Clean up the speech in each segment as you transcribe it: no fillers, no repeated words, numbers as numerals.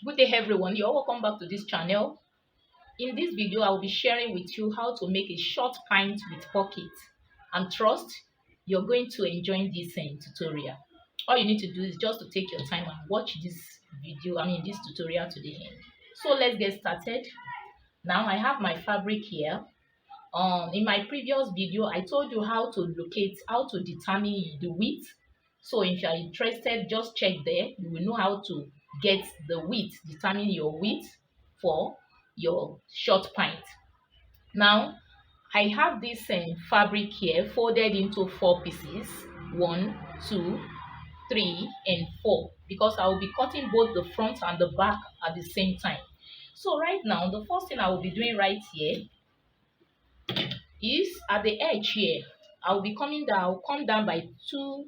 Good day everyone, you're welcome back to this channel. In this video I will be sharing with you how to make a short pant with pocket, and trust you're going to enjoy this tutorial. All you need to do is just to take your time and watch this this tutorial to the end. So let's get started. Now I have my fabric here. In my previous video I told you how to determine the width. So if you are interested, just check there. You will know how to get the width, determine your width for your short pant. Now I have this fabric here folded into 4 pieces, 1, 2, 3 and 4, because I will be cutting both the front and the back at the same time. So right now the first thing I will be doing right here is at the edge here. I'll come down by 2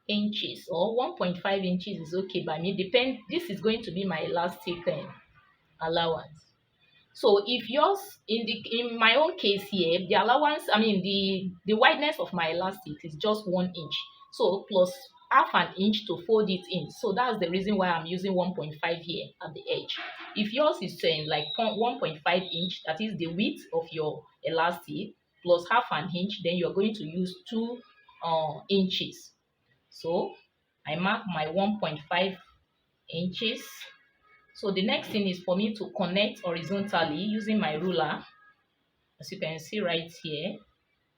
inches, or 1.5 inches is okay by me. This is going to be my elastic allowance. So if yours, in my own case here, the allowance, the wideness of my elastic is just 1 inch. So plus half an inch to fold it in. So that's the reason why I'm using 1.5 here at the edge. If yours is saying like 1.5 inch, that is the width of your elastic, plus half an inch, then you're going to use 2 inches. So I mark my 1.5 inches. So the next thing is for me to connect horizontally using my ruler, as you can see right here.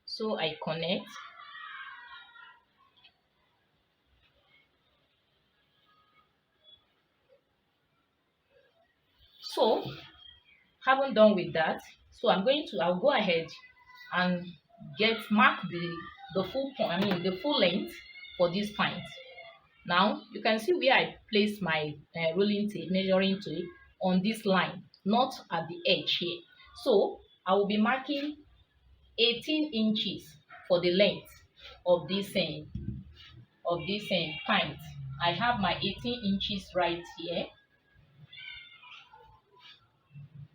So I connect. So haven't done with that, so I'll go ahead and mark the full point, the full length for this pant. Now you can see where I place my rolling tape, measuring tape on this line, not at the edge here. So I will be marking 18 inches for the length of this pant. I have my 18 inches right here.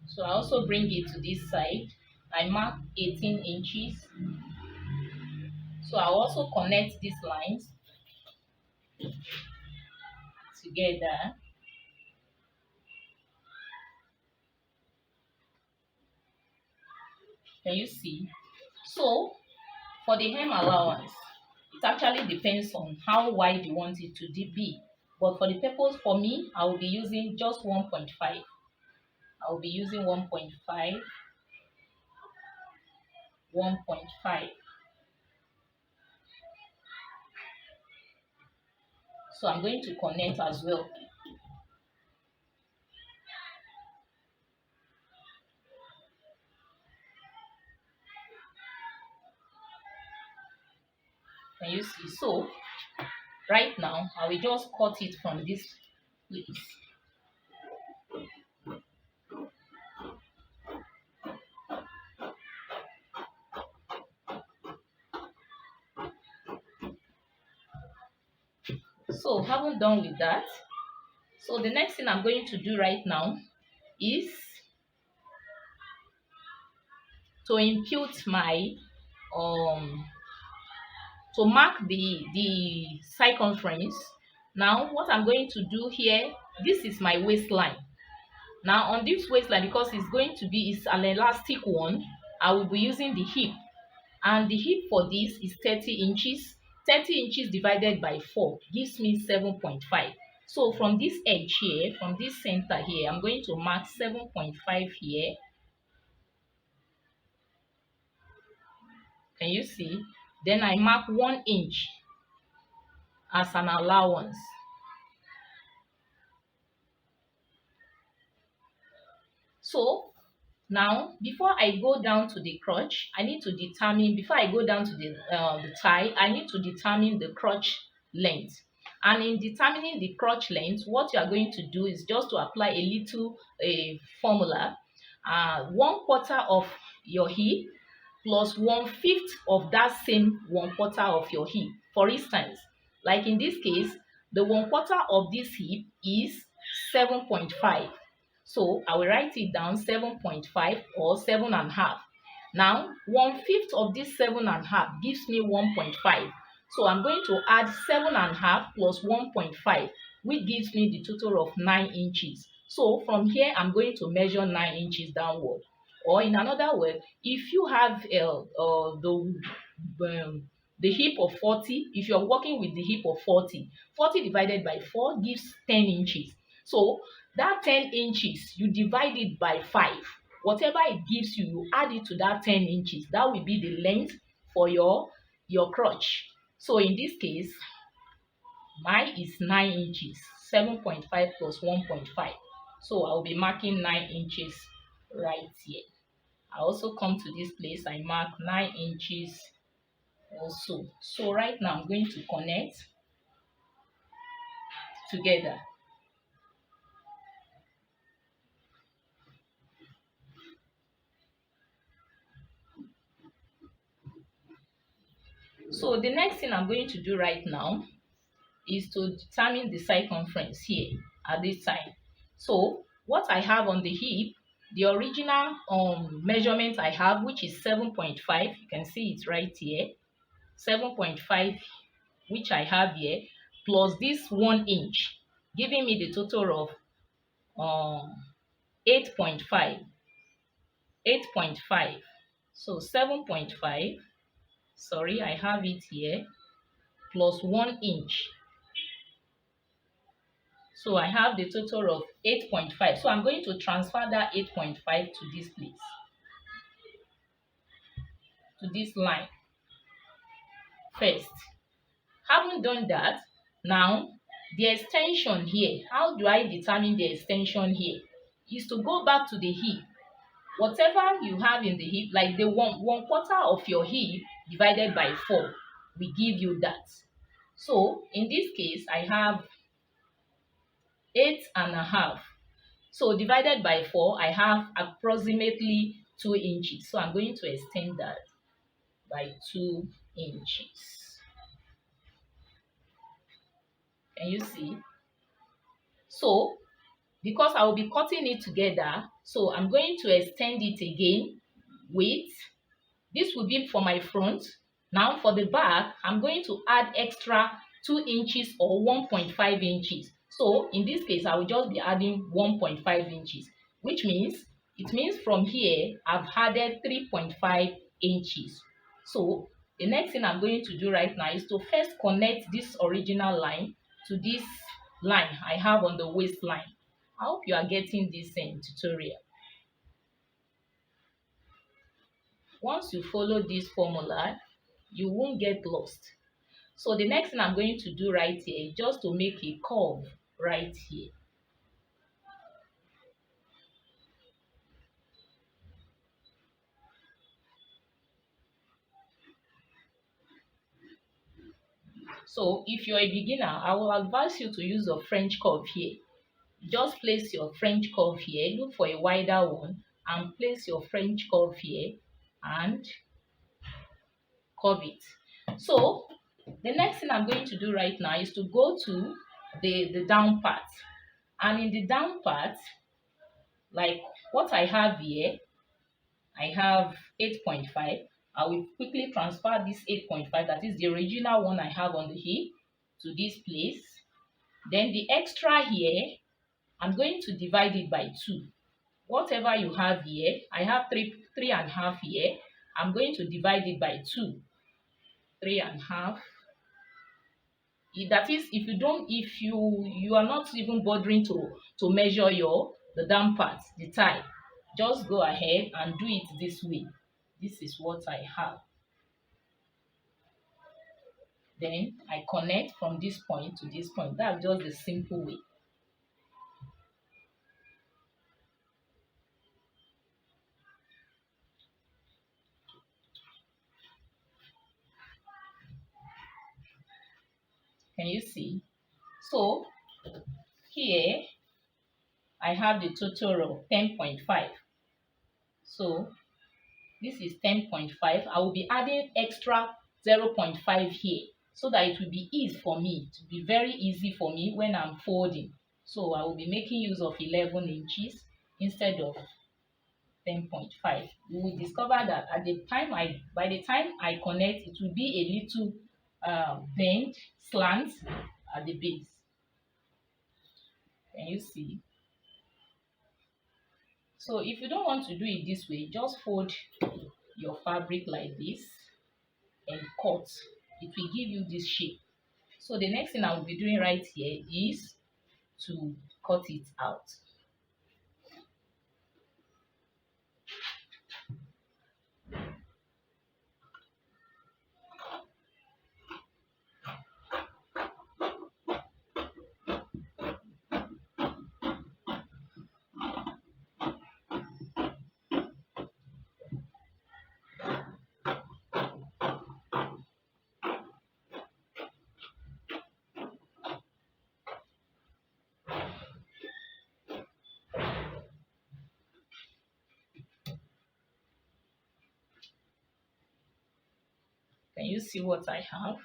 So I also bring it to this side. I mark 18 inches. So I'll also connect these lines together. Can you see? So for the hem allowance, it actually depends on how wide you want it to be. But for the purpose, for me, I will be using just 1.5. I will be using 1.5. 1.5. So I'm going to connect as well. Can you see? So right now I will just cut it from this place. So having done with that, so the next thing I'm going to do right now is to impute my to mark the circumference. Now what I'm going to do here, this is my waistline. Now on this waistline, because it's an elastic one, I will be using the hip, and the hip for this is 30 inches. 30 inches divided by 4 gives me 7.5. So from this edge here, from this center here, I'm going to mark 7.5 here. Can you see? Then I mark 1 inch as an allowance. So now, before I go down to the crotch, I need to determine, before I go down to the thigh, I need to determine the crotch length. And in determining the crotch length, what you are going to do is just to apply a little formula. 1/4 of your hip plus 1/5 of that same 1/4 of your hip. For instance, like in this case, the 1/4 of this hip is 7.5. So I will write it down 7.5 or 7.5. Now 1/5 of this 7.5 gives me 1.5. So I'm going to add 7.5 plus 1.5. which gives me the total of 9 inches. So from here, I'm going to measure 9 inches downward. Or in another word, if you have the hip of 40, if you're working with the hip of 40, 40 divided by 4 gives 10 inches. So that 10 inches, you divide it by 5. Whatever it gives you, you add it to that 10 inches. That will be the length for your crotch. So in this case, mine is 9 inches, 7.5 plus 1.5. So I'll be marking 9 inches right here. I also come to this place, I mark 9 inches also. So right now I'm going to connect together. So the next thing I'm going to do right now is to determine the circumference here at this time. So what I have on the hip, the original measurement I have, which is 7.5, you can see it right here, 7.5, which I have here, plus this 1 inch, giving me the total of 8.5. 8.5. So 7.5, sorry, I have it here, plus 1 inch. So I have the total of 8.5. So I'm going to transfer that 8.5 to this place, to this line first. Having done that, now the extension here, how do I determine the extension here? Is to go back to the hip. Whatever you have in the hip, like the one quarter of your hip divided by 4, we give you that. So in this case, I have 8.5. So divided by 4, I have approximately 2 inches. So I'm going to extend that by 2 inches. Can you see? So because I will be cutting it together, so I'm going to extend it again with, this will be for my front. Now for the back, I'm going to add extra 2 inches or 1.5 inches. So in this case, I will just be adding 1.5 inches, which means, it means from here, I've added 3.5 inches. So the next thing I'm going to do right now is to first connect this original line to this line I have on the waistline. I hope you are getting this tutorial. Once you follow this formula, you won't get lost. So the next thing I'm going to do right here is just to make a curve right here. So if you're a beginner, I will advise you to use a French curve here. Just place your French curve here, look for a wider one, and place your French curve here and curve it. So the next thing I'm going to do right now is to go to the down part. And in the down part, like what I have here, I have 8.5. I will quickly transfer this 8.5, that is the original one I have on the hip, to this place. Then the extra here, I'm going to divide it by 2. Whatever you have here, I have 3.5 here. I'm going to divide it by 2. 3.5. That is, if you are not even bothering to measure the down part, the tie, just go ahead and do it this way. This is what I have. Then I connect from this point to this point. That's just the simple way. Can you see? So here I have the total of 10.5. So this is 10.5. I will be adding extra 0.5 here so that it will be easy for me, to be very easy for me when I'm folding. So I will be making use of 11 inches instead of 10.5. You will discover that by the time I connect, it will be a little bend, slant at the base. you see? So if you don't want to do it this way, just fold your fabric like this and cut. It will give you this shape. So the next thing I will be doing right here is to cut it out. Can you see what I have?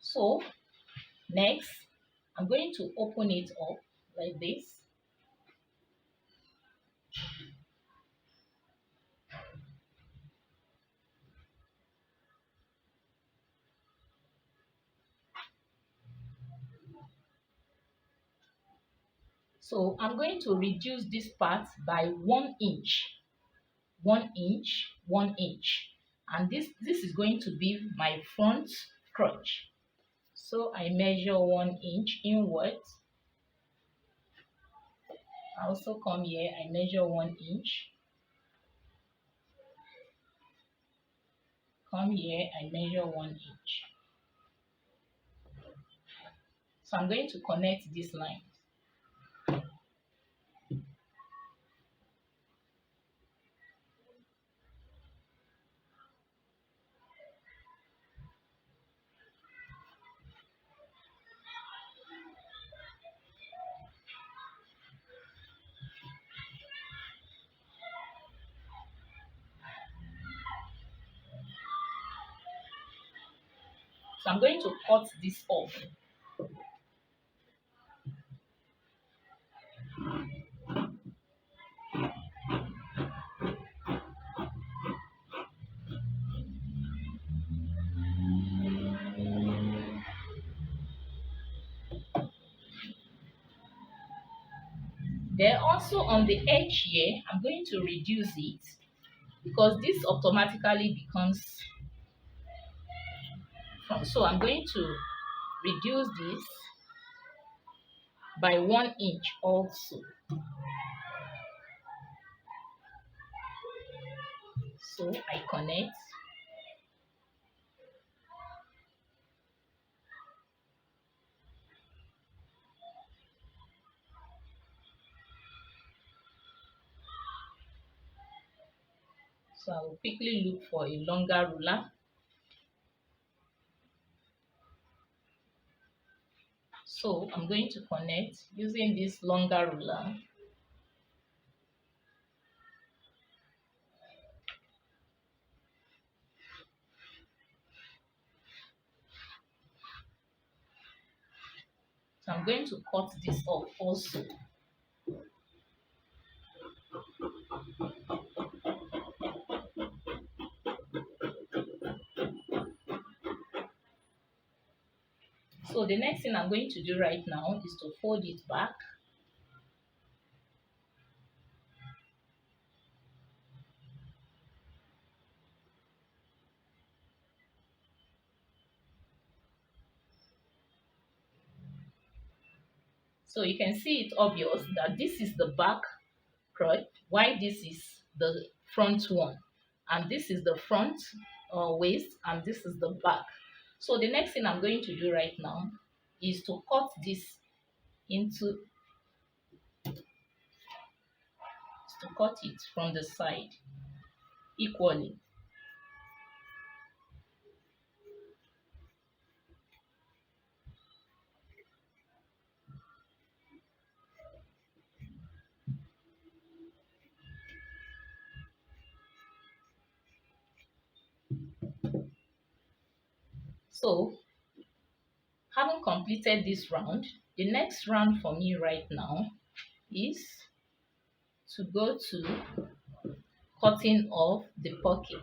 So next, I'm going to open it up like this. So I'm going to reduce this part by 1 inch, 1 inch, 1 inch. And this is going to be my front crotch. So I measure 1 inch inwards. I also come here, I measure 1 inch. Come here, I measure 1 inch. So I'm going to connect this line. So I'm going to cut this off. Then also on the edge here, I'm going to reduce it because this automatically becomes front. So I'm going to reduce this by 1 inch also. So I connect. So I will quickly look for a longer ruler. So I'm going to connect using this longer ruler. So I'm going to cut this off also. So the next thing I'm going to do right now is to fold it back. So you can see it's obvious that this is the back crotch, while this is the front one. And this is the front waist, and this is the back. So the next thing I'm going to do right now is to cut this into, to cut it from the side equally. So having completed this round, the next round for me right now is to go to cutting off the pocket.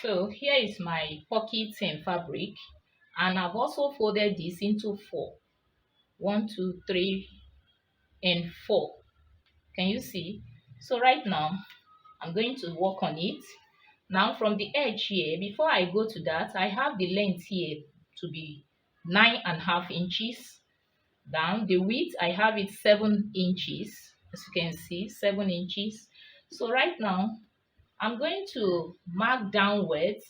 So here is my pocket fabric, and I've also folded this into four. One, two, three, and four. Can you see? So right now, I'm going to work on it. Now from the edge here, before I go to that, I have the length here to be 9.5 inches down. The width, I have it 7 inches. As you can see, 7 inches. So right now, I'm going to mark downwards.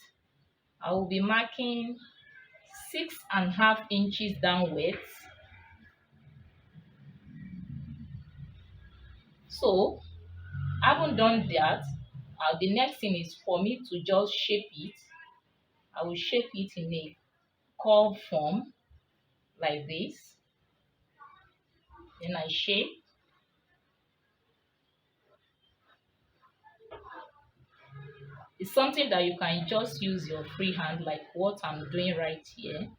I will be marking 6.5 inches downwards. So I haven't done that. The next thing is for me to just shape it. I will shape it in a curve form like this. Then I shape. It's something that you can just use your free hand, like what I'm doing right here.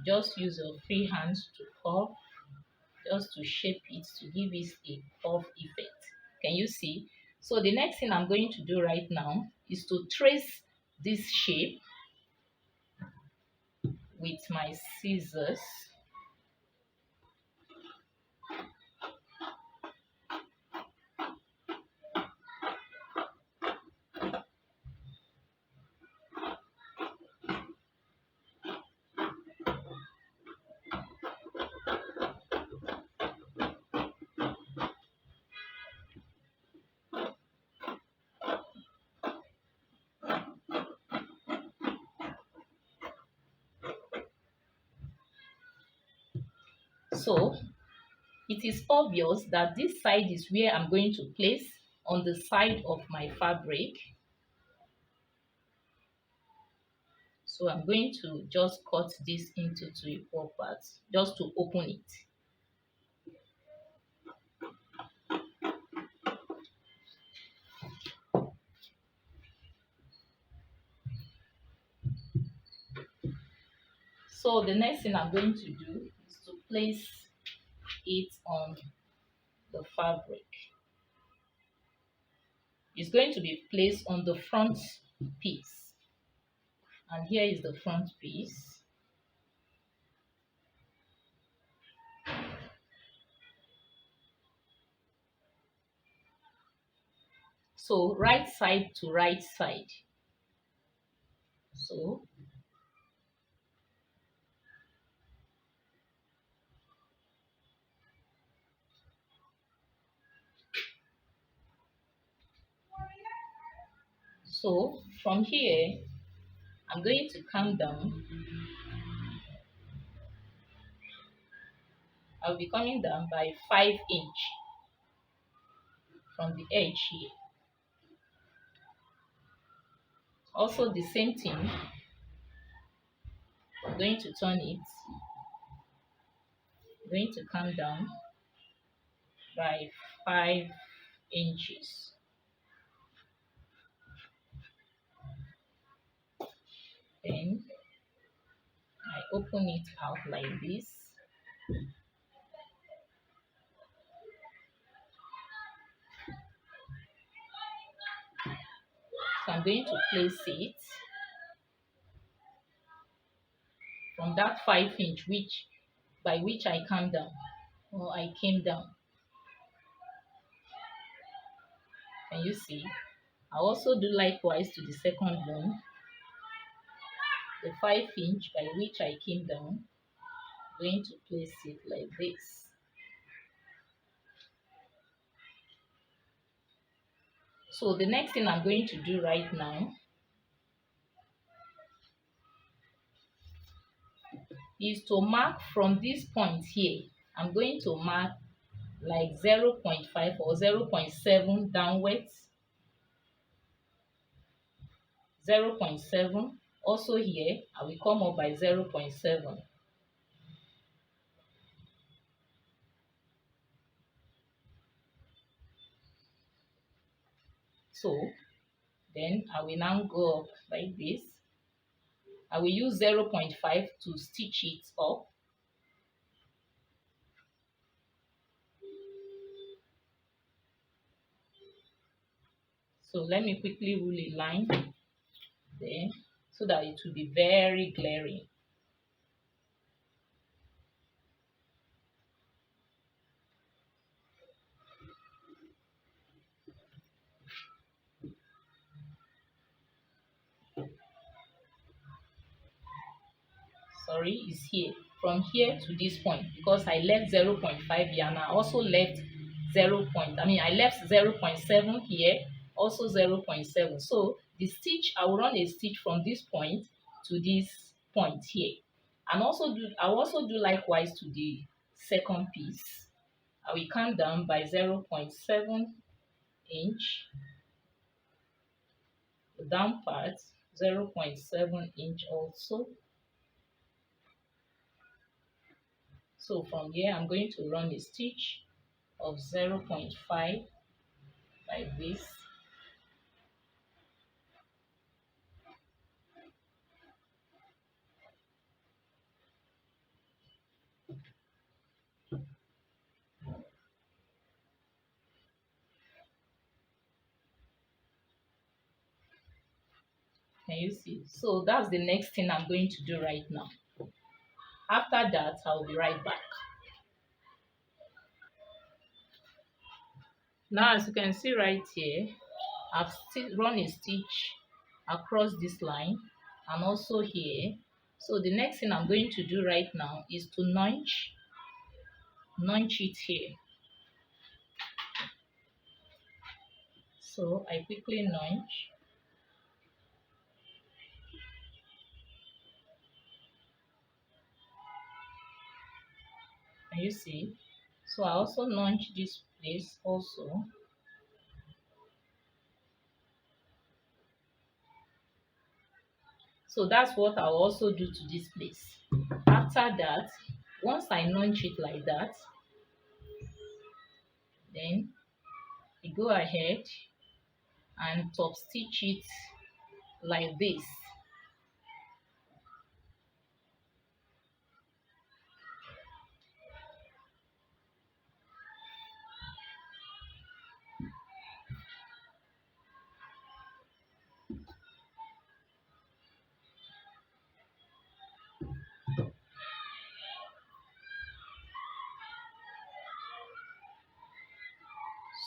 Just use your free hands to curve, just to shape it, to give it a curve effect. Can you see? So the next thing I'm going to do right now is to trace this shape with my scissors. So it is obvious that this side is where I'm going to place on the side of my fabric. So I'm going to just cut this into two equal parts just to open it. So the next thing I'm going to do is to place it on the fabric. It's going to be placed on the front piece. And here is the front piece. So right side to right side. So from here, I'm going to come down. I'll be coming down by 5 inch from the edge here. Also the same thing, I'm going to turn it. I'm going to come down by 5 inches. Then I open it out like this. So I'm going to place it from that 5 inch by which I come down, or I came down. Can you see? I also do likewise to the second one. The 5 inch by which I came down, I'm going to place it like this. So the next thing I'm going to do right now is to mark from this point here. I'm going to mark like 0.5 or 0.7 downwards. 0.7. Also here, I will come up by 0.7. So then I will now go up like this. I will use 0.5 to stitch it up. So let me quickly rule a line. there so that it will be very glaring. Sorry, is here, from here to this point, because I left 0.5 here and I also left 0 point, I left 0.7 here, also 0.7. So the stitch, I will run a stitch from this point to this point here, and I will also do likewise to the second piece. I will count down by 0.7 inch, the down part 0.7 inch also. So from here, I'm going to run a stitch of 0.5 like this. Can you see? So that's the next thing I'm going to do right now. After that, I'll be right back. Now, as you can see right here, I've still run a stitch across this line and also here. So the next thing I'm going to do right now is to notch it here. So I quickly notch. Can you see? So I also notch this place also. So that's what I'll also do to this place. After that, once I notch it like that, then I go ahead and top stitch it like this.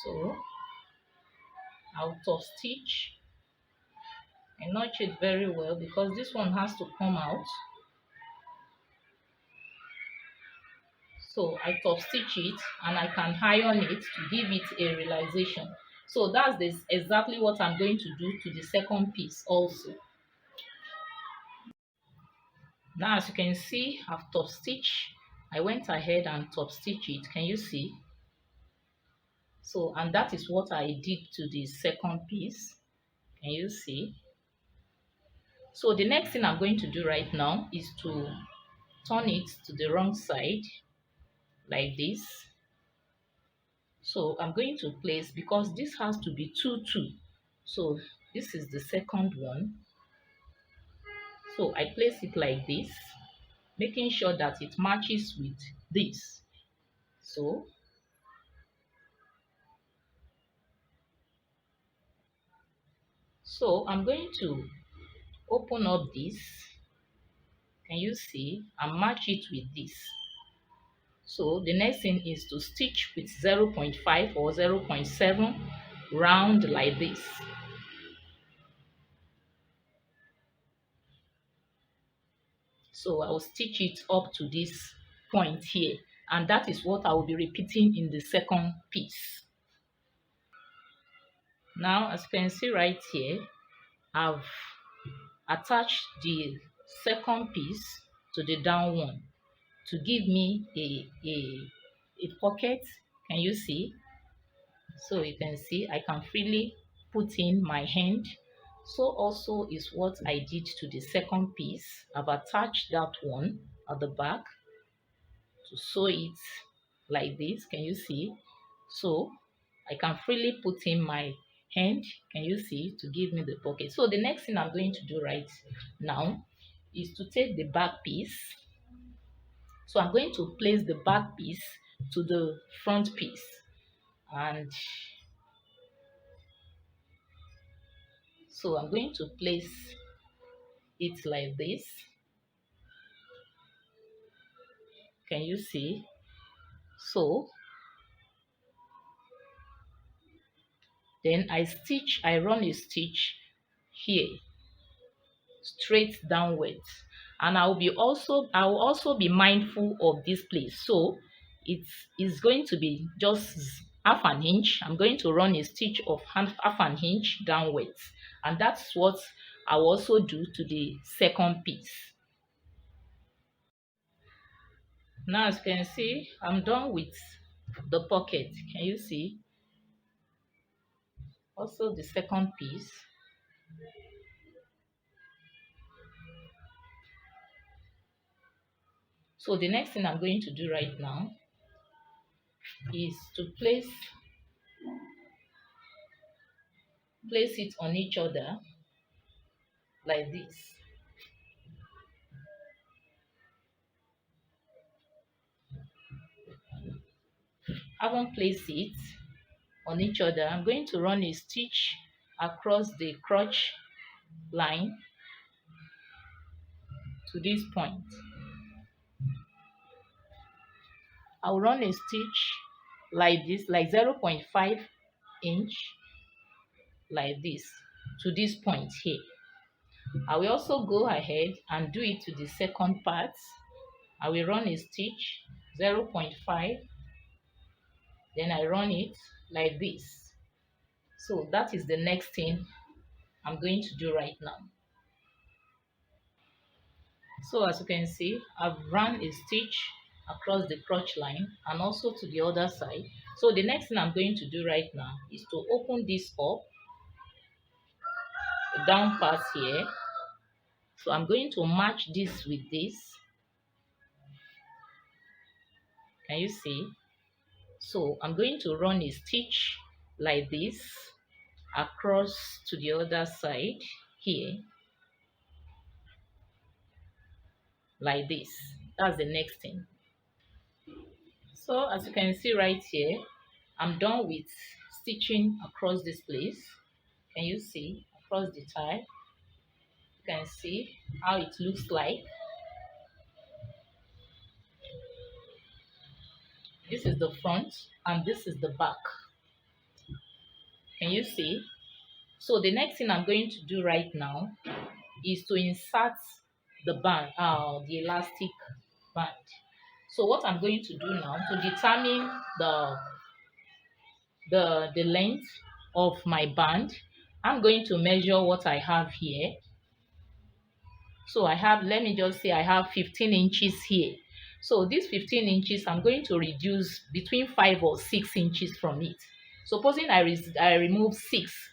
So I'll top stitch and notch it very well because this one has to come out. So I top stitch it and I can iron it to give it a realization. So that's exactly what I'm going to do to the second piece also. Now as you can see, I've top stitched. I went ahead and top stitch it. Can you see? So, and that is what I did to the second piece. Can you see? So the next thing I'm going to do right now is to turn it to the wrong side like this. So I'm going to place, because this has to be 2 2. So this is the second one. So I place it like this, making sure that it matches with this. So I'm going to open up this. Can you see? And match it with this. So the next thing is to stitch with 0.5 or 0.7 round like this. So I will stitch it up to this point here, and that is what I will be repeating in the second piece. Now as you can see right here, I've attached the second piece to the down one to give me a pocket. Can you see? So you can see I can freely put in my hand. So also is what I did to the second piece. I've attached that one at the back to sew it like this. Can you see? So I can freely put in my hand. Can you see? To give me the pocket. So the next thing I'm going to do right now is to take the back piece. So I'm going to place the back piece to the front piece, and so I'm going to place it like this. Can you see? So then I run a stitch here straight downwards, and I will also be mindful of this place. So it's going to be just half an inch. I'm going to run a stitch of half an inch downwards, and that's what I will also do to the second piece. Now, as you can see, I'm done with the pocket. Can you see? Also the second piece. So the next thing I'm going to do right now is to place it on each other like this. Having placed it on each other, I'm going to run a stitch across the crotch line to this point. I'll run a stitch like this, like 0.5 inch, like this, to this point here. I will also go ahead and do it to the second part. I will run a stitch 0.5, then I run it like this. So that is the next thing I'm going to do right now. So as you can see, I've run a stitch across the crotch line and also to the other side. So the next thing I'm going to do right now is to open this up, the down part here. So I'm going to match this with this. Can you see? So I'm going to run a stitch like this across to the other side here, like this. That's the next thing. So as you can see right here, I'm done with stitching across this place. Can you see? Across the tie, you can see how it looks like. This is the front and this is the back. Can you see? So the next thing I'm going to do right now is to insert the band, the elastic band. So what I'm going to do now to determine the length of my band, I'm going to measure what I have here. So I have, let me just say I have 15 inches here. So this 15 inches, I'm going to reduce between 5 or 6 inches from it. Supposing I remove 6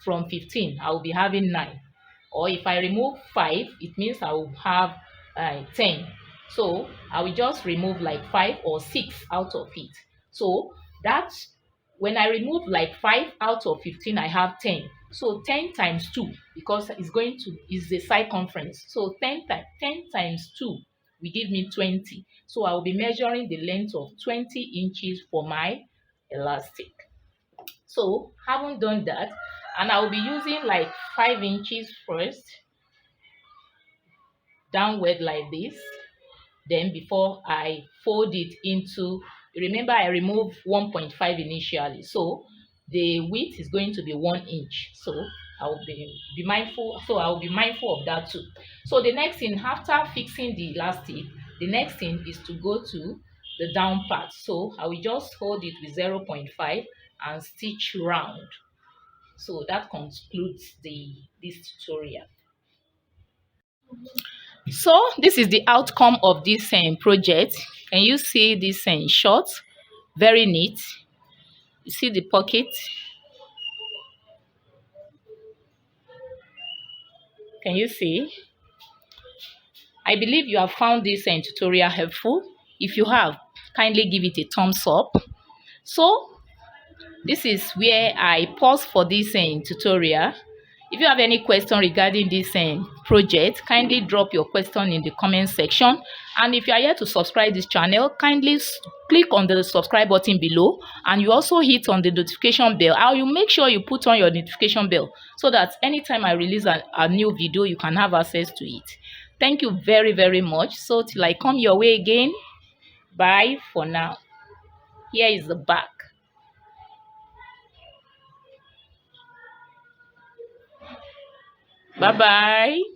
from 15, I will be having 9. Or if I remove 5, it means I will have 10. So I will just remove like 5 or 6 out of it. So that's when I remove like 5 out of 15, I have 10. So 10 times 2, because is the circumference. So 10 times 2 will give me 20. So I will be measuring the length of 20 inches for my elastic. So having done that, and I will be using like 5 inches first, downward like this. Then before I fold it into, remember I removed 1.5 initially, so the width is going to be 1 inch. So I will be mindful. So I will be mindful of that too. So the next thing after fixing the elastic, the next thing is to go to the down part. So I will just hold it with 0.5 and stitch round. So that concludes this tutorial. So this is the outcome of this project. Can you see this short? Very neat. You see the pocket? Can you see? I believe you have found this tutorial helpful. If you have, kindly give it a thumbs up. So this is where I pause for this tutorial. If you have any question regarding this project, kindly drop your question in the comment section. And if you are here to subscribe this channel, kindly click on the subscribe button below, and you also hit on the notification bell. And you make sure you put on your notification bell so that anytime I release a new video, you can have access to it. Thank you very, very much. So till I come your way again, bye for now. Here is the back. Bye bye.